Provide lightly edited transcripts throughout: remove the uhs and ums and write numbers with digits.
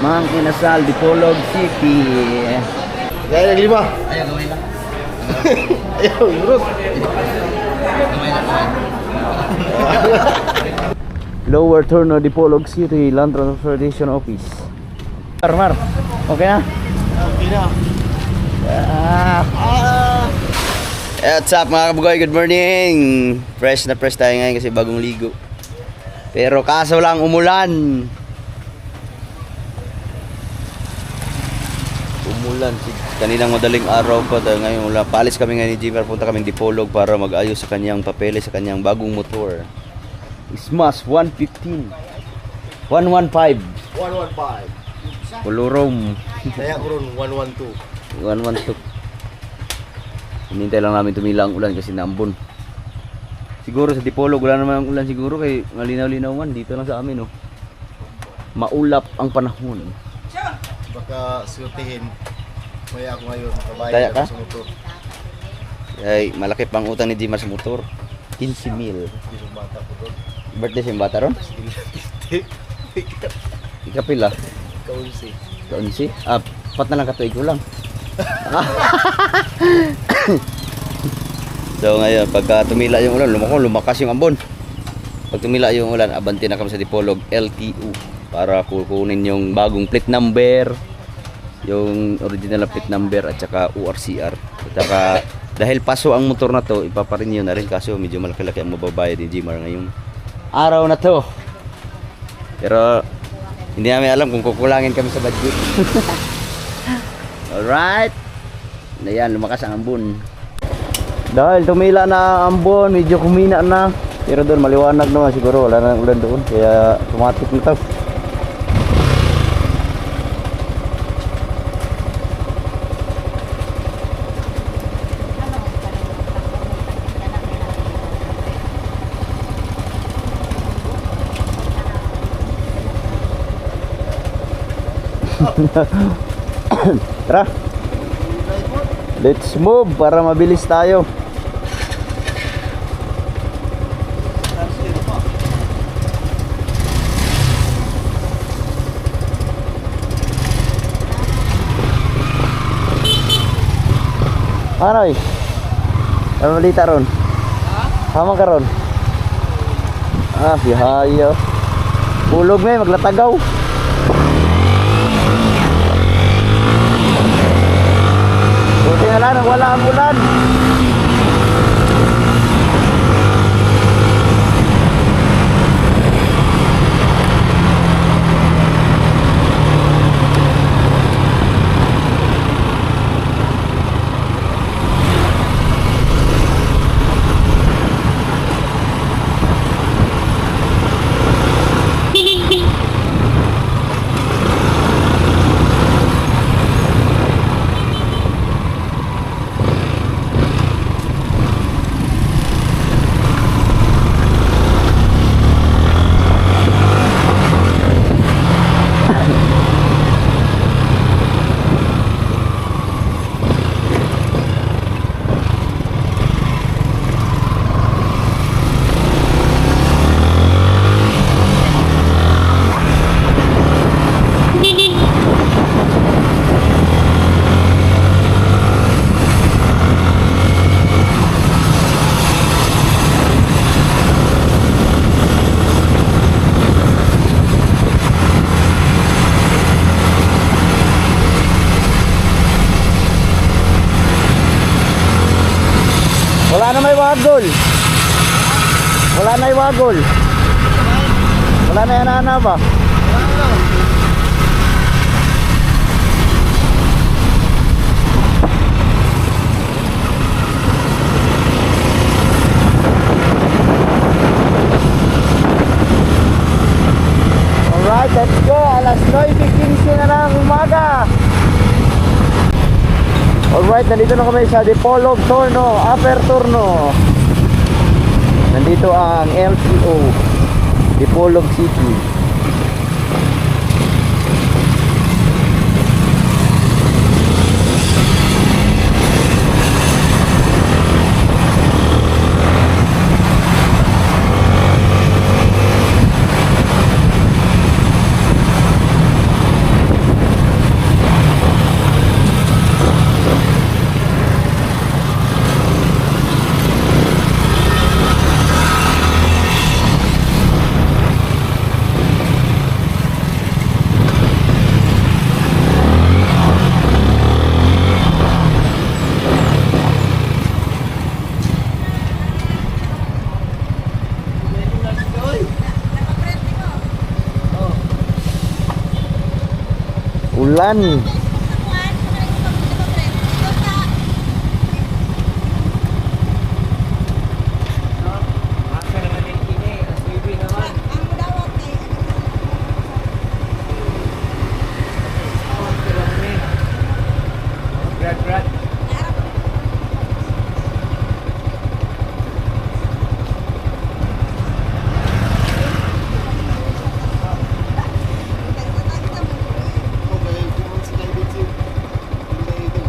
Mang Inasal, Dipolog City. Kaya naglima. Ayaw, gawin lang. Ayaw, urot. Gawin lang. Lower Turno, Dipolog City, Land Transportation Office. Mar, okay na? Okay na. What's up mga kabugoy, good morning. Fresh na fresh tayo ngayon kasi bagong ligo. Pero kaso lang umulan. Umulan. Kaninang madaling araw pa tayo ngayon ulan. Paalis kami ngayon ni Jimmer, punta kami Dipolog para mag-ayos sa kanyang papeles sa kanyang bagong motor. Smash 115 115 115. Pulurom. Kaya ko ron 112. 112. Hinintay lang namin tumila ang ulan kasi naambon. Siguro sa Dipolog wala naman ang ulan siguro kay malinaw-linaw man dito lang sa amin, oh. Maulap ang panahon. Baka surtihin. Kaya ako ngayon, Kaya kabayan ka? sa motor. Ay, malaki pang utang ni Jimar sa motor. 15 mil. Hindi yung bata ko doon. Birthday sa bata ron? Ikapila? Kaunsi. Kaunsi? Ah, pat na lang katuig ko lang. So ngayon, pagka tumila yung ulan, lumakas yung ambon. Pag tumila yung ulan, abante na kami sa Dipolog LTO para kukunin yung bagong plate number, yung original na plate number at saka ORCR. At saka dahil paso ang motor na to, ipaparenew na rin kaso medyo malaki-laki ang mababayad ni Jimar ngayong araw na to. Pero hindi namin alam kung kukulangin kami sa budget. Alright. Ayan, lumakas ang ambon. Dahil tumila na ang ambon, medyo kumina na. Pero doon maliwanag naman siguro, wala na ulan doon. Kaya automatic na to. Tara. Let's move para mabilis tayo. Ano eh? Ano malita ron? Hama ka ron? Ah, bihayo. Ulog may maglatagaw. Buti na lang, wala ang ulan. Wala na may wagol. Wala na yung wagol. Wala na yan na ba? Alright, let's go. Alas 9:15 na ng umaga. Alright, nandito na kami sa Dipolog Turno, Upper Turno. Nandito ang LTO, Dipolog City. Ulan. Okay, kung sila YouTube, hindi ito.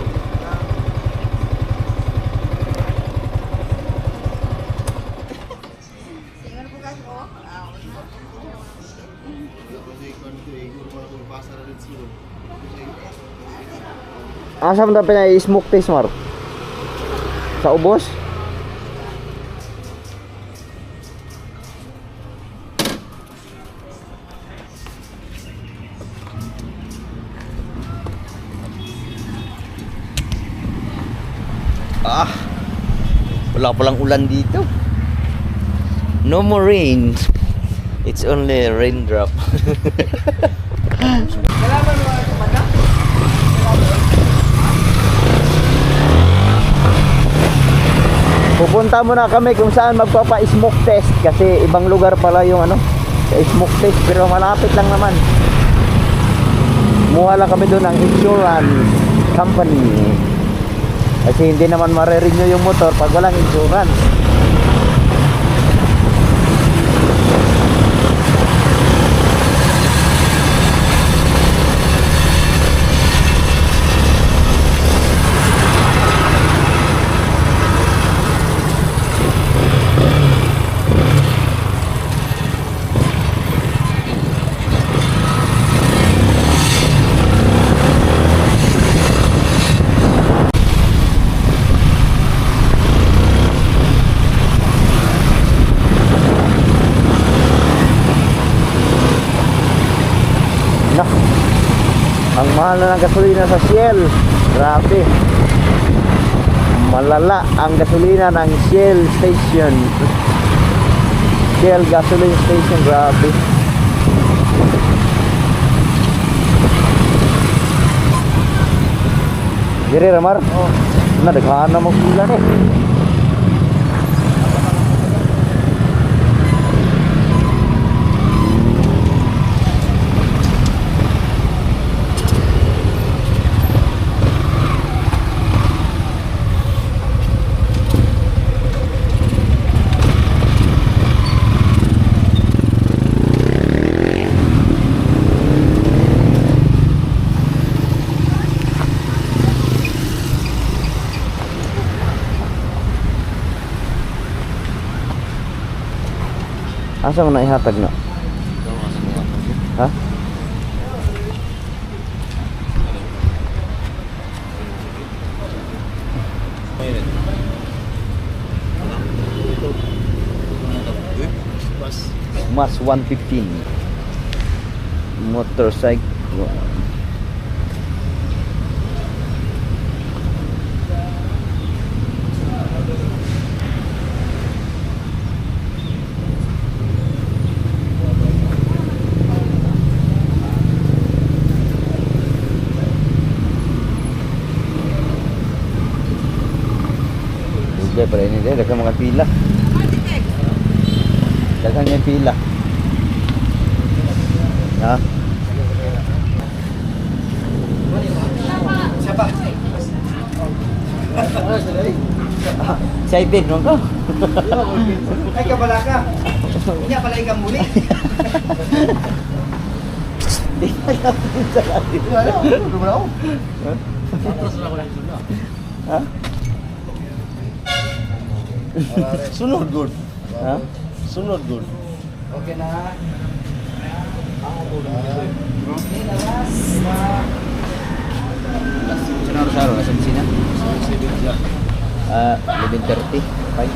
Kasi kung ito eh, kung mga pasa na rin sila. Asa mo dapat na i-smoke taste, Mar? Sa ubos? Ah, wala palang ulan dito. No more rain. It's only a raindrop. Pupunta muna kami kung saan magpapa-smoke test kasi ibang lugar pala yung ano, sa smoke test pero malapit lang naman. Muha lang kami doon ng insurance company. Kasi hindi naman mare-renew yung motor pag walang insurance. Nah, ang mahal na ng gasolina sa Shell. Grabe. Malala ang gasolina ng Shell station. Shell gasoline station, grabe. Diri Ramar. Oh, nadaghan na mo pila ni. Asa mo na ihatag na? Ha? Mas 115 motorcycle. Hindi pala ini deh, dagang mga pila. Dagang yung pila. Ha? Siapa? Excited mo ko? Ay, kabala ka. Hindi pala ikaw muli. Di ka kapit sa atin. Ha? Sunod good. Ha? Sunod good. Okay na. Saro-saro, nasa sina? 11:30. Bye.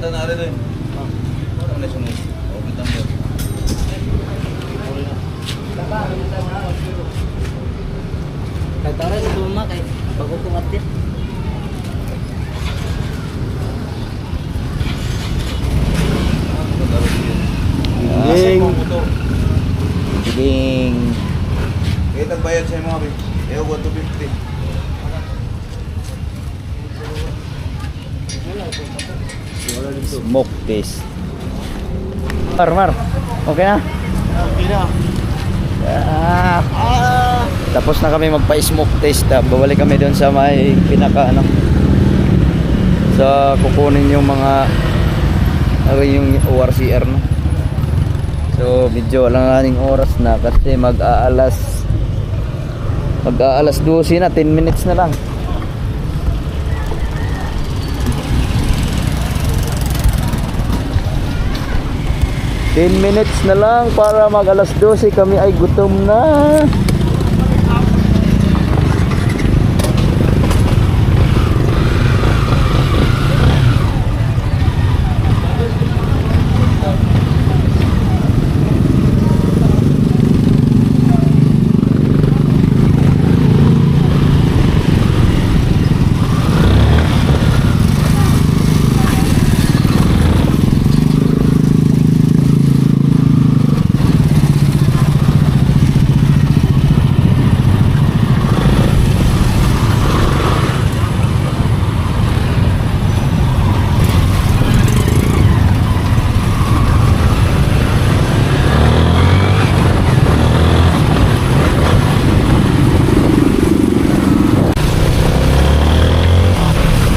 ata na rin doon. Ano na sunod? O, bitang mo. Kagtara sa buma kay bago kong update. Giling. Giling. Eh, tagbayad sa'yo mga bin. Eh, 1,250. Smoke taste. Mar. Okay na? Okay na. Tapos na kami magpa-smoke taste. Babalik kami doon sa may pinaka ano. Sa kukunin yung mga yung ORCR no. So medyo alanganing oras na kasi mag-aalas 12 na, 10 minutes na lang. Minutes na lang para mag alas 12 kami ay gutom na.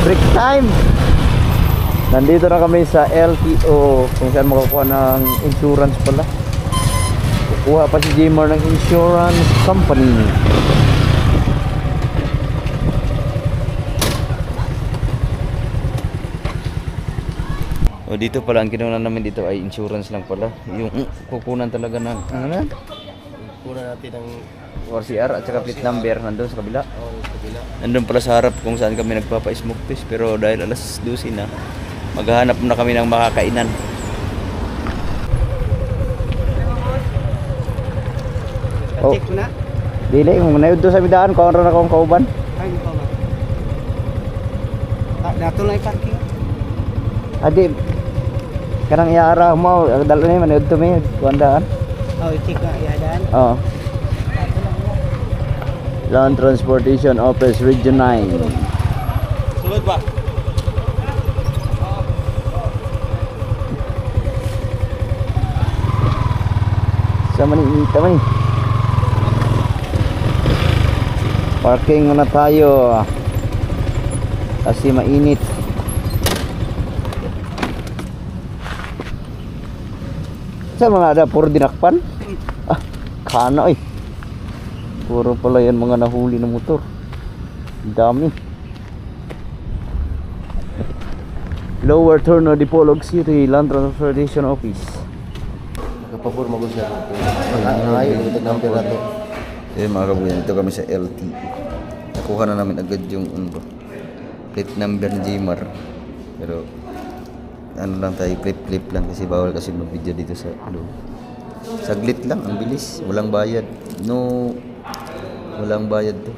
Break time. Nandito na kami sa LTO kung saan makakuha ng insurance pala. Kukuha pa si Jmar ng insurance company. O dito pala ang kinuha namin dito ay insurance lang pala. Yung kukunan talaga ng ano na? Kuna natin ang ORCR at saka plate number nandun sa kabila. kabila. Nandun pala sa harap kung saan kami nagpapa-smoke test, pero dahil alas 12 na, maghahanap na kami ng makakainan. Oh. Check ko na. Dili kung nayud to sa bidaan ko na akong kauban. Ay, hindi pa ba? Dato lang yung parking. Adi kanang iara mo dalo ni manayud to mi kuandaan. Oh, check ka. Iadaan. Oh. Land Transportation Office Region 9. Sulod ba? Sama ni ita man. Parking muna tayo. Kasi mainit. Saan mga ada? Puro dinakpan? Ah, kana eh. Puro pala yan mga nahuli na motor. Dami. Lower Turno Dipolog City Land Transportation Office. Nakapapur mo siya. Ay, limited number na to. Eh mga kabuyan, dito kami sa LTO. Nakuha na namin agad yung plate number ni Jmar. Pero ano lang tayo, clip lang kasi bawal kasi mag-video dito sa loob. Saglit lang, ang bilis, walang bayad. Walang bayad to.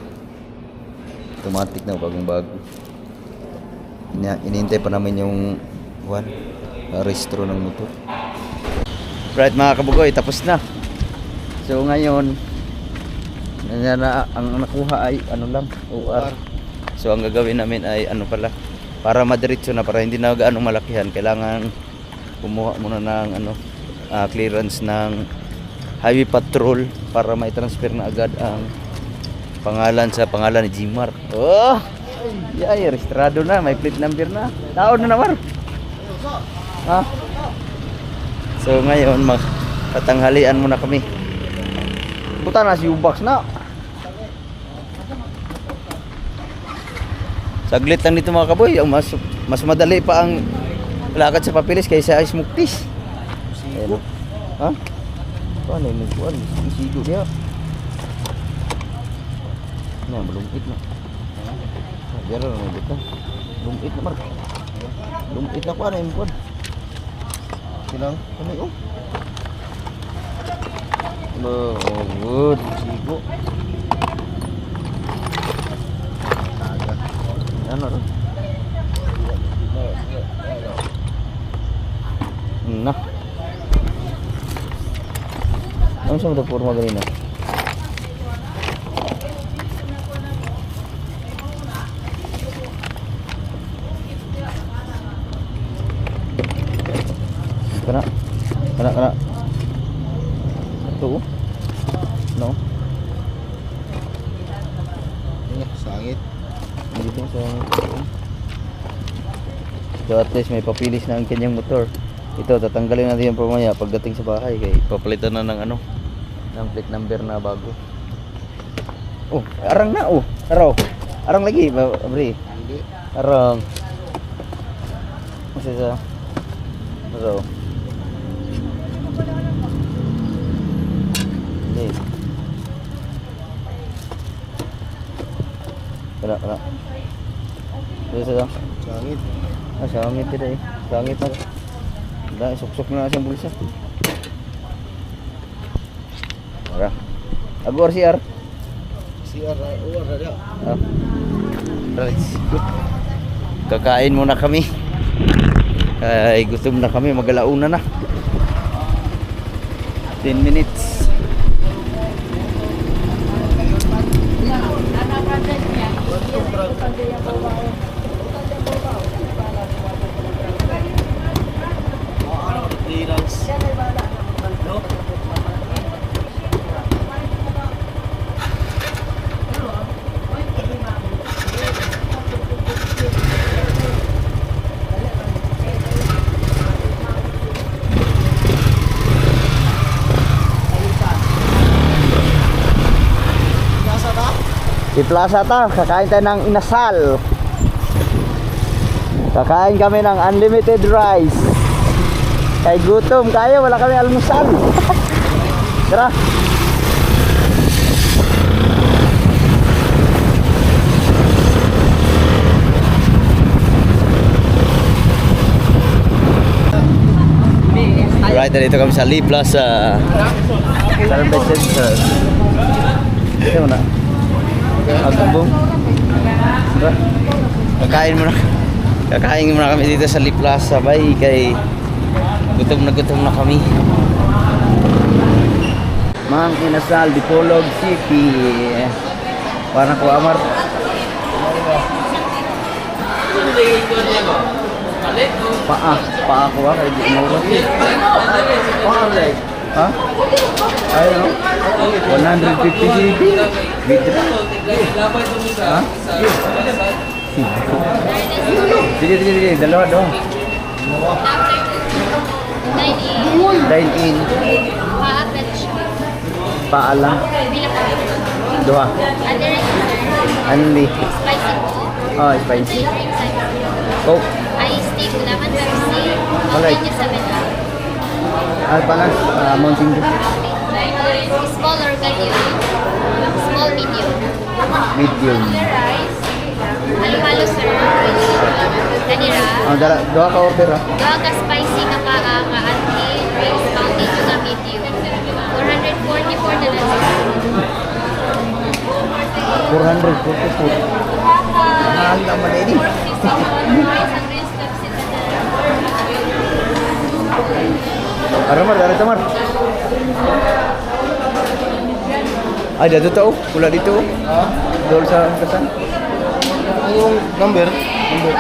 Automatic na, bagong bago. Inihintay pa namin yung rehistro ng motor. Right mga kabugoy, tapos na. So ngayon, ang nakuha ay ano lang, OR. So ang gagawin namin ay ano pala, para madiretso na, para hindi na gaano malakihan, kailangan kumuha muna ng clearance ng highway patrol para may transfer na agad ang pangalan sa pangalan ni Jmar. Oh! Ay, registrado na, may plate number na. Taon na naman. Ha? So ngayon, magtatanghalian muna kami. Buta na si Ubax na. Saglit lang dito mga kaboy. Mas madali pa ang lakad sa papilis kaysa ay smoke test. Ayun. Ha? Paano yung nagkuhan? Isigo niya. Malungkit na. Diyan lang naman dito. Lumit na mark. Lumit na pa na yung buwan. Silang, ano yun? Oh, good. Sigo. Taga. Ano rin? Na. Ano sa mga forma ganina? Kana. Ito. No. Sangit. Dito sa so at least may papilis na ang kanyang motor. Ito tatanggalin natin yung pamaya pagdating sa bahay kay papalitan na ng ano ng plate number na bago. Oh, arang na oh. Arang lagi, Bri. Hindi. Arang. Kasi sa Arang. Hey. Kena. Dito sa Sangit. sangit tidak eh. Sangit na. Dah sok-sok na siyang bulsa. Ora. Agu RCR. CR, uwar na dia. Ah. Right. Kakain muna kami. Ay, gutom na kami, mag-alauna na. 10 minutes. Di plaza ta, kakain tayo ng inasal. Kakain kami ng unlimited rice. Kay gutom kayo, wala kami almusal. Tara. Right, dito kami sa Lee Plaza. Celebrated sir. Ito na. Agambong. Kakain muna kami dito sa Lee Plaza, bay, kay gutom na kami. Mang Inasal, Dipolog City. Para ko amar. Paa ko kay di mo. Ha? Ayun, 150 cc. Ha? Sige, dalawa doon. Dine in. Paa lang. Dua. Anli. Oh, spicy. Coke. Ice tea, lemon Pepsi, Alright. menu 7. Panas, Mountain Dew. Small or medium? Small, medium. Medium. Rice. Halo-halo, sir. Kanira. Dua ka order ah. Gawa ka spicy ka pa ka-anti. Rice, Mountain Dew na medium. 444 na lang. 444. Mahal naman eh. Rice and Rinse Pepsi na lang. Aramar, dari tamar. Ay, dito to. Pula dito. Dol sa kasan. Ano yung number? Enjoy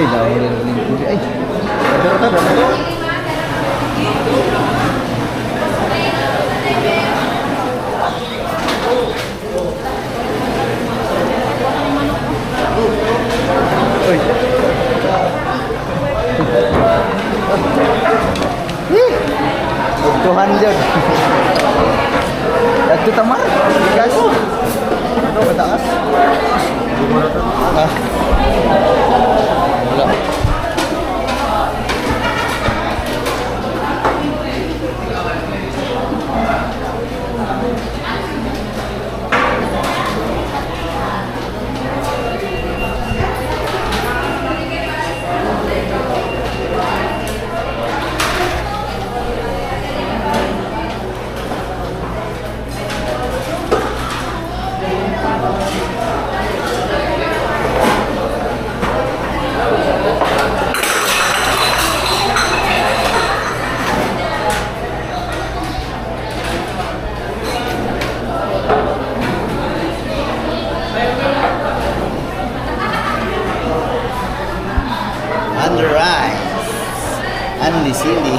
na. Ay, ada. Uy. Tuhan dyan. Dito tamar. Gas. Ito mataas. Ah. Sili-sili.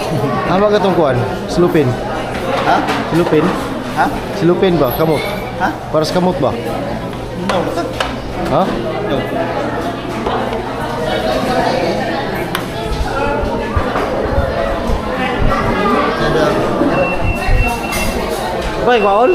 Ano ba katong kuan? Silupin. Ha? Silupin? Ha? Silupin ba? Kamot? Ha? Para sa kamot ba? No, basta. Ha? No. Bay, kaol?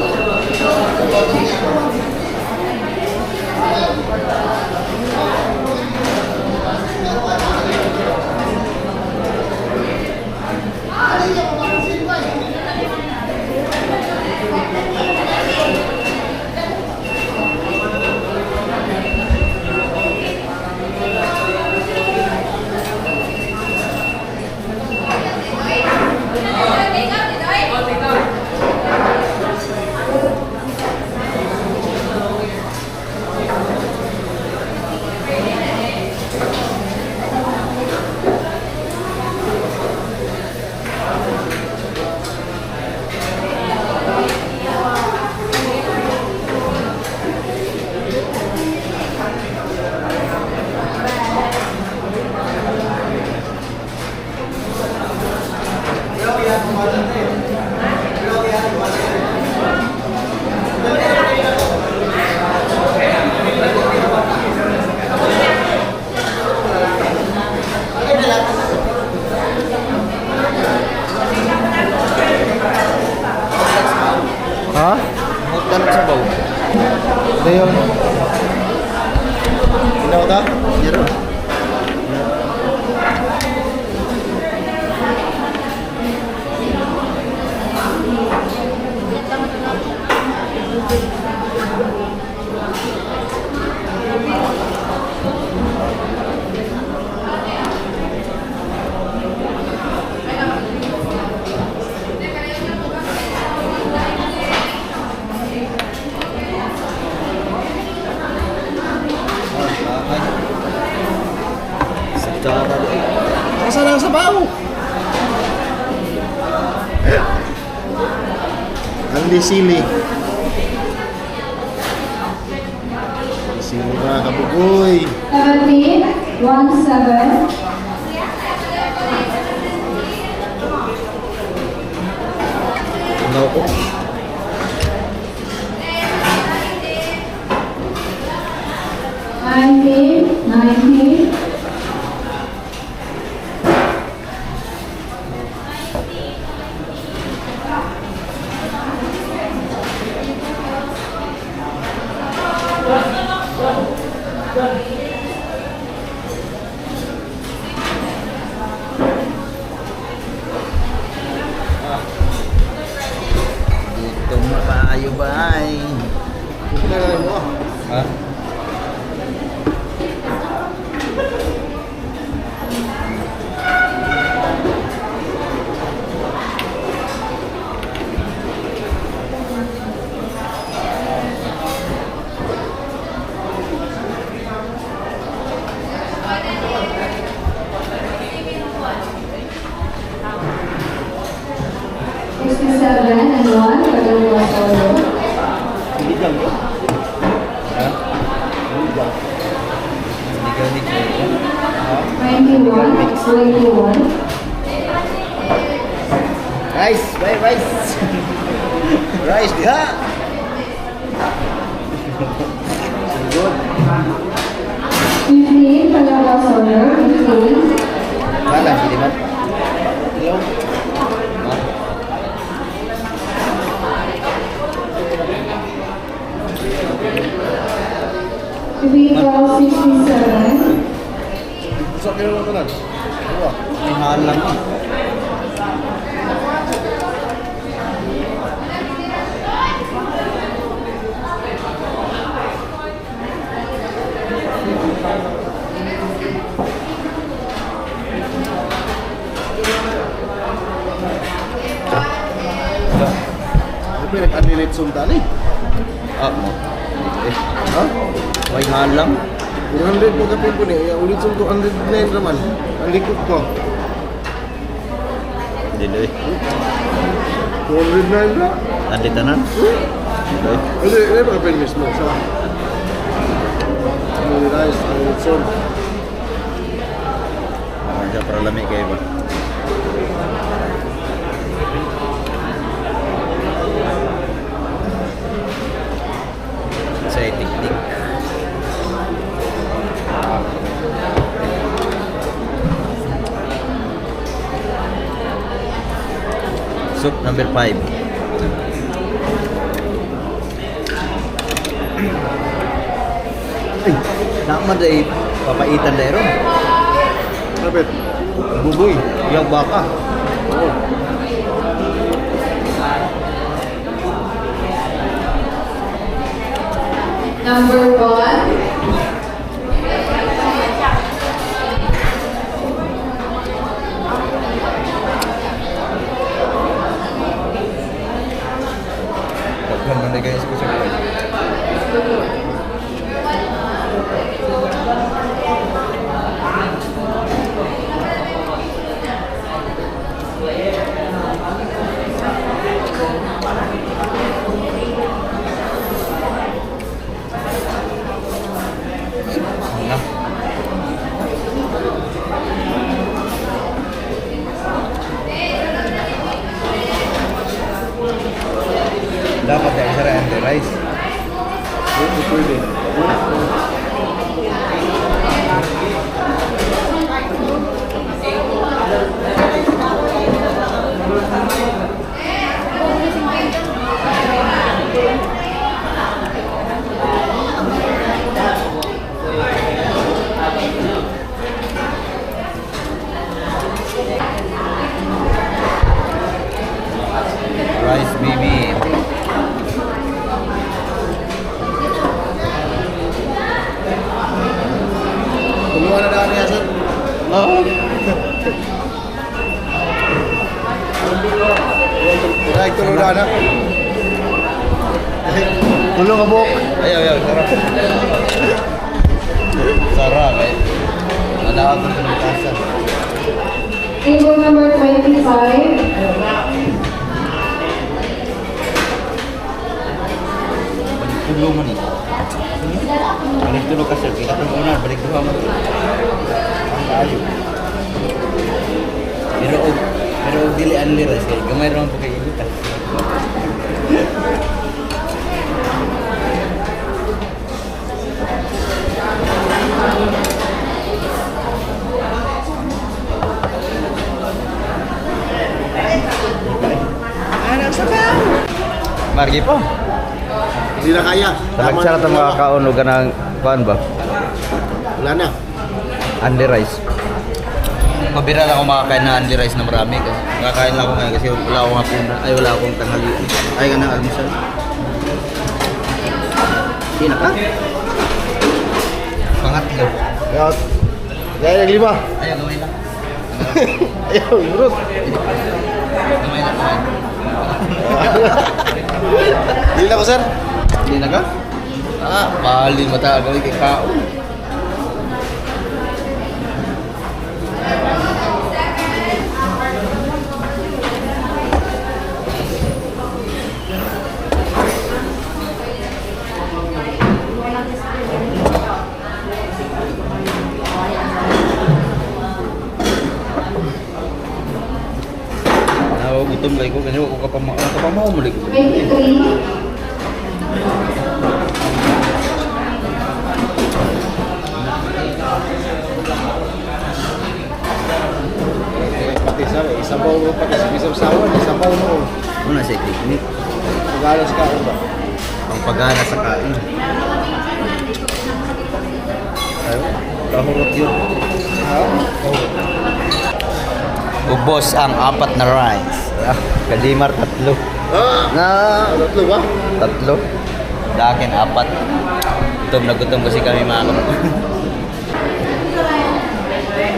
Ha? Mutan sa baw. Ano yun? Inaw ta? Zero. Asa lang sa baw? Andi sili. Sili mga kabugoy. 17. Inaw ko. Nineteen. Dito makayo ba ay? Pinagalan mo. Ha? And 1 for the last order. Hindi lang yun. Ha? Hindi ka. 21. Rice! Rice! Rice, diha! Good. 15 for the last order. 15. Kala, hindi man. Hello? Ha? Vehicle 67. Sa kilo lang tanan. May halang eh. Tapi nag-unlimited sultan eh. Ah, mo. Eh, Ha? may halang. 100 po kapin po niya. Ulit sul 209 naman. Ang likod ko. Dili. 209 na. Andi tanan. Hindi ba kapin mismo sa Family rice, unlimited sul. Siya para lami kayo ba? Soup number 5. Ay, naman day papaitan dahil ron. Kapit. Buboy, yung baka. Number 1. Pagkan na guys ko siya. Dapat ya isa rin rice. Pwede. Rice baby. Tulungan na daan niya, sir. Kaya tulungan na daan. Tulong ka, Bok. Ayaw, ayaw, sarap. Sarap eh. Madawag ko ng kasa. Table number 25. Balik tulungan eh. Balik tulong ka sir. Kita ko muna, balik tulungan mo. Ang kayo. Pero dili anli rice kay gamay ra po kay ilitan. Margi po. Hindi na kaya. Talagsara ta mga kauno ganang kuan ba? Wala na. Anli rice. Mabira lang ako makakain na anli rice na marami kasi nakakain lang ako ngayon kasi wala akong hapunan. Ay wala akong tanghalian. Ay ka na almusal. Sino ka? Pangatlo. Kaya, kaya naglima. Ayaw, gawin lang. Ayaw, urot. Gawin lang. Hindi na ko, sir. Hindi na ka? Ah, bali mata gawin kay kao. Gutom lagi ko ganyan ako kapamaw mo lagi. 23. Pati sa isabaw mo, pati sa isaw-sawan, isabaw mo. Ano na siya technique? Magalas ka, ano ba? Ang pagana sa kain. Ayo, kahurot yun. Ha? Oh. Ubos ang 4 na rice. Kadimar 3. Na, tatlo ba? 3. Dakin 4. Gutom na gutom kasi kami mga kapatid.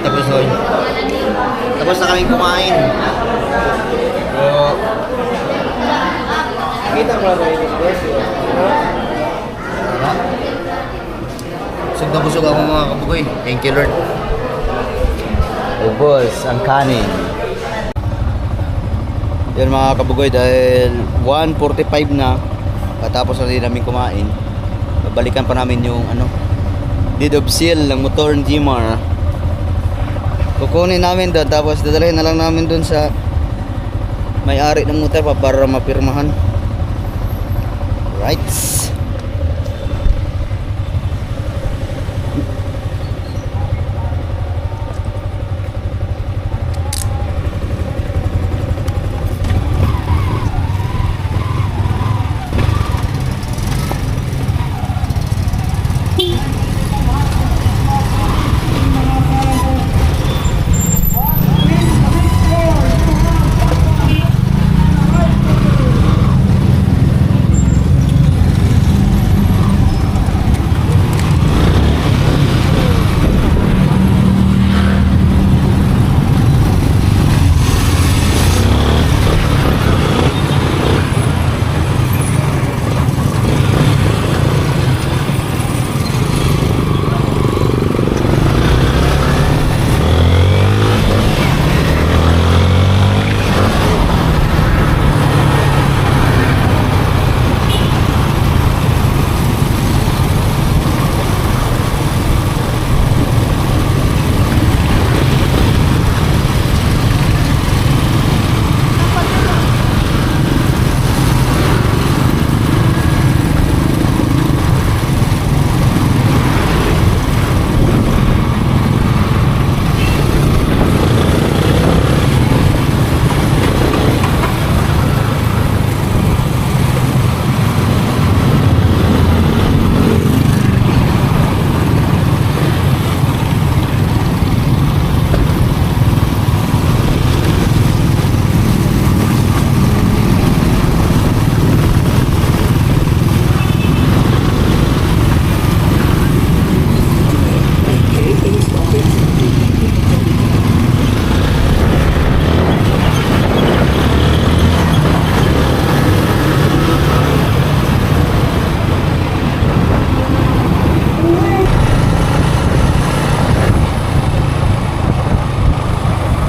Tapos hoy. Tapos na kaming kumain. So, Kita ko lang ito, boss. busog na busog ako mga kabugoy. Thank you Lord. Ubos ang kanin. Yan mga kabugoy dahil 1:45 na katapos na din namin kumain. Babalikan pa namin yung deed of seal ng motor ng Gmar. Kukunin namin doon tapos dadalhin na lang namin doon sa may-ari ng motor para mapirmahan. Right.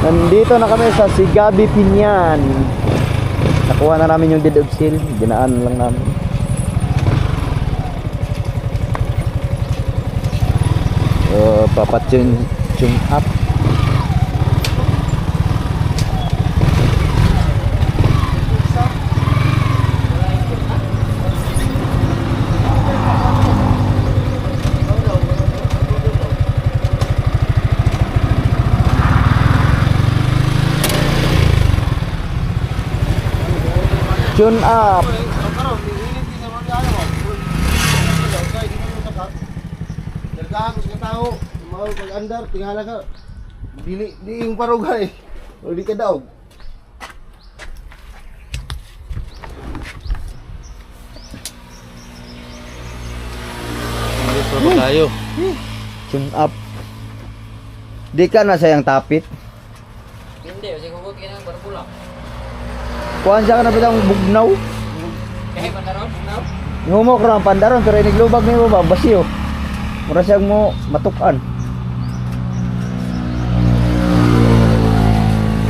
Nandito na kami sa Sigabi Pinyan. Nakuha na namin yung deed of seal. Dinaan lang namin. Papatune up. Tune up. Nagkakos ka tao, mau pag-andar, tingala ka. Dili yung parugay. O di ka daog. Tayo. Tune up. Di ka na sayang tapit. Hindi, kasi kukut ka ng barbula. Kuhan siya ka na bitang bugnaw. Kaya pandaron, no? Ngumok ra ang pandaron pero iniglubag ni mo ba basiyo. Mura siyang mo matukan.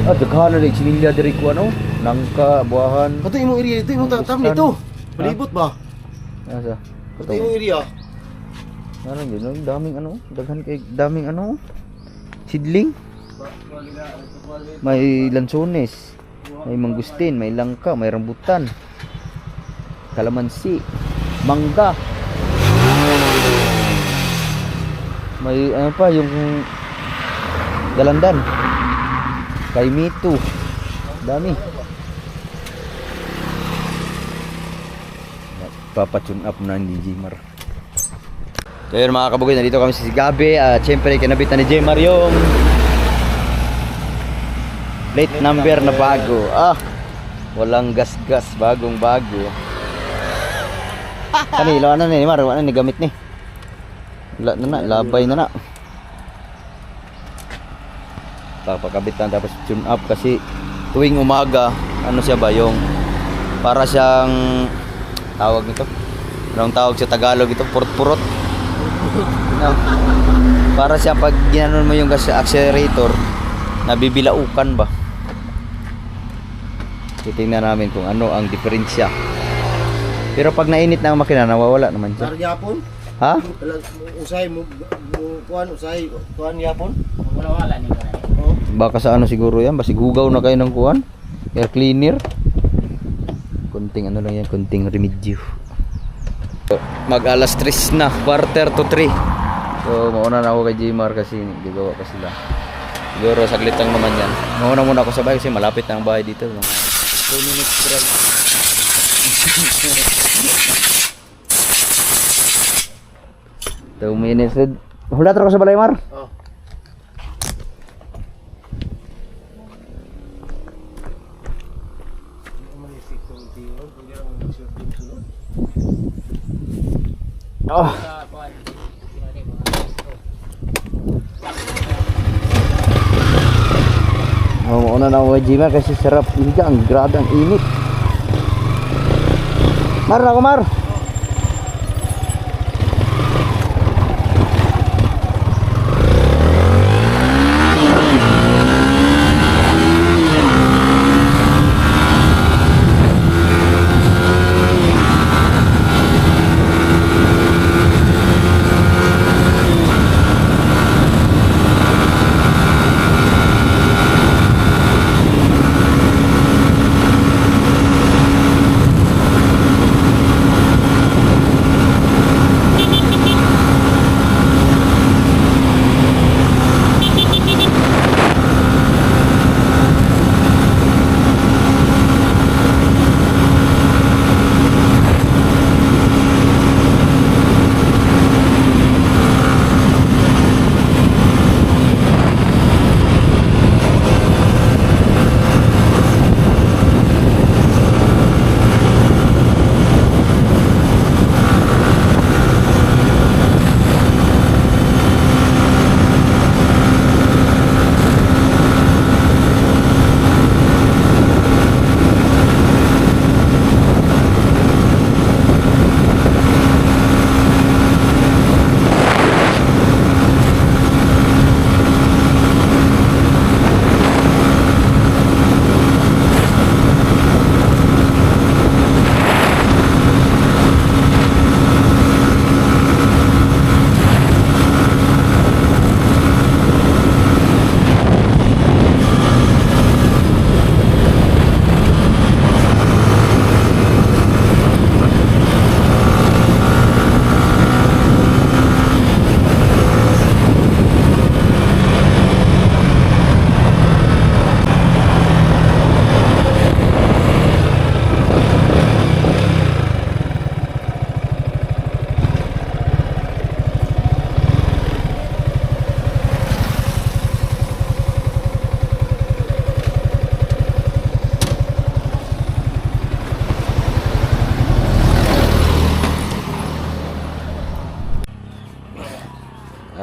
Daghan na rin sinilya diri ko ano, nangka, buahan. Pato imong area ito, imong tam nito. Palibot ba? Asa? Pato imong area. Ano yun, daming ano, daghan kay daming ano. Sidling. May lansones, may mangustin, may langka, may rambutan. Kalamansi, mangga. May ano pa yung dalandan. Kay Mito. Dami. Papatune up na ni Jmar. So yun mga kabugay, nandito kami sa Sigabi at syempre kinabit na ni Jmar yung plate number na bago. Walang gas-gas, bagong bago. Kanilo, ano ni Jmar? Ano ni gamit ni? Wala na na, labay na na. Papakabitan tapos tune up kasi tuwing umaga ano siya ba yung para siyang tawag nito, anong tawag sa Tagalog ito, purot-purot no? Para siya pag ginanon mo yung gas accelerator nabibilaukan ba. Titingnan namin kung ano ang diferensya, pero pag nainit na ang makina nawawala naman siya. Yapon? Ha? Usay mo kuan usay kuan yapon? Wala ni ko. Baka sa ano siguro yan, basi gugaw na kayo ng kuwan, air cleaner. Kunting ano lang yan, kunting remedyo. Mag alas 3 na, quarter to 3. So mauna na ako kay Jmar kasi gagawa pa sila. Siguro saglit lang naman yan. Mauna muna ako sa bahay kasi malapit na ang bahay dito. Mga 2 minutes drive. 2 minutes. Hulat ako sa balay, Mar. Oh. Oh. Mauna na ako kay Jmar kasi sarap higa, ang grabe ang init. Mar na ako, Mar.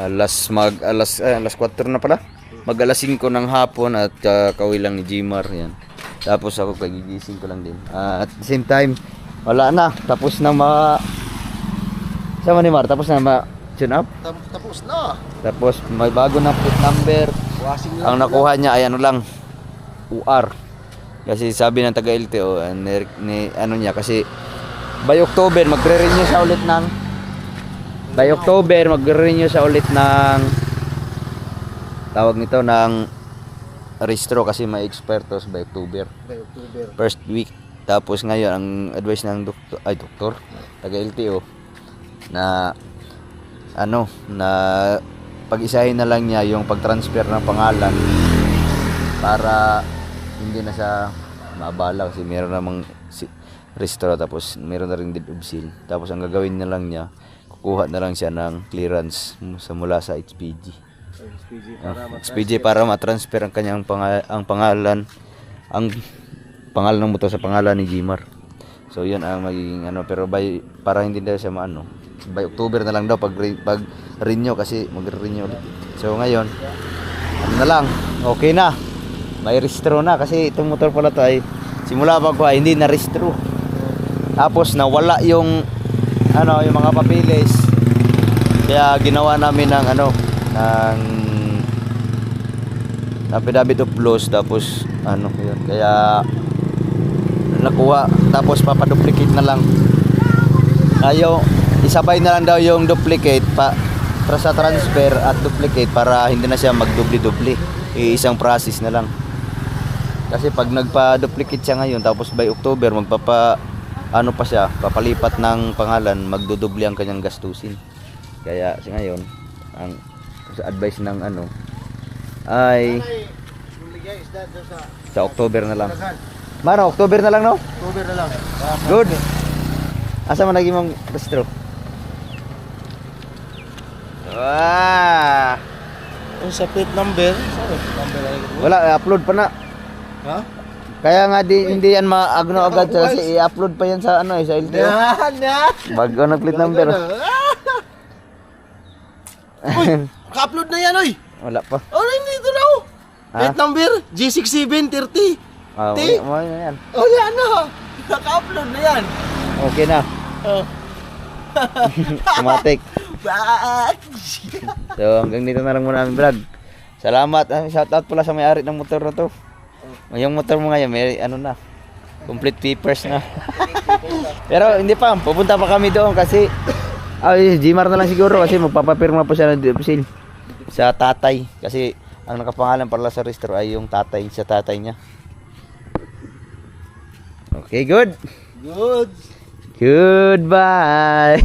alas 4 na pala. Mag alas 5 ng hapon at kauwi lang ni Jimar yan. Tapos ako kagigising ko lang din. At the same time, wala na. Tapos na Sama ni Mar, tapos na tune up. Tapos na. Tapos may bago na plate number. Washing lang. Ang nakuha niya ay ano lang, UR. Kasi sabi ng taga LTO, ano niya, kasi by October magre-renew siya ulit ng tawag nito ng registro kasi may expertos by October. By October. First week. Tapos ngayon ang advice ng doktor taga LTO na na pag-isahin na lang niya yung pag-transfer ng pangalan para hindi na siya maabala kasi meron namang registro tapos meron na rin deed of seal. Tapos ang gagawin na lang niya, kukuha na lang siya ng clearance mula sa HPG. HPG para ma-transfer ang kanyang pangalan ng motor sa pangalan ni Jimar. So yun ang magiging pero para hindi na siya by October na lang daw pag renew kasi magre-renew ulit. So ngayon na lang, okay na. May registro na kasi itong motor pala to ay simula pa ko ay hindi na registro. Tapos nawala yung mga papeles. Kaya ginawa namin ng ng affidavit of loss tapos yun. Kaya nakuha tapos papaduplicate na lang. Isabay na lang daw yung duplicate para sa transfer at duplicate para hindi na siya magdubli-dubli. Isang process na lang. Kasi pag nagpa-duplicate siya ngayon tapos by October pa siya, papalipat ng pangalan, magdudubli ang kanyang gastusin. Kaya ngayon, ang advice ng ay sa October na lang. Mano, October na lang, no? October na lang. Good. Asa man naging mong registro? Wah. Yung sa plate number, Wala, upload pa na. ha? Kaya nga hindi yan agad kasi i-upload pa yan sa sa LTO. Yan. Bago ng plate number. Ka-upload na yan, oy. Wala pa. Oh, nandito na, oh. Ha? Plate number, G6730. Yan. Oh, yan na. Naka-upload na yan. Okay na. Oh. Automatic. Batch. So hanggang dito na lang muna aming vlog. Salamat. Shoutout pala sa may-ari ng motor na to. Yung motor mo ngayon may na. Complete papers na. Pero hindi pa. Pupunta pa kami doon kasi Jimar na lang siguro kasi magpapapirma po siya ng deposit sa tatay. Kasi ang nakapangalan pala sa registro ay yung tatay niya. Okay, good. Good. Goodbye.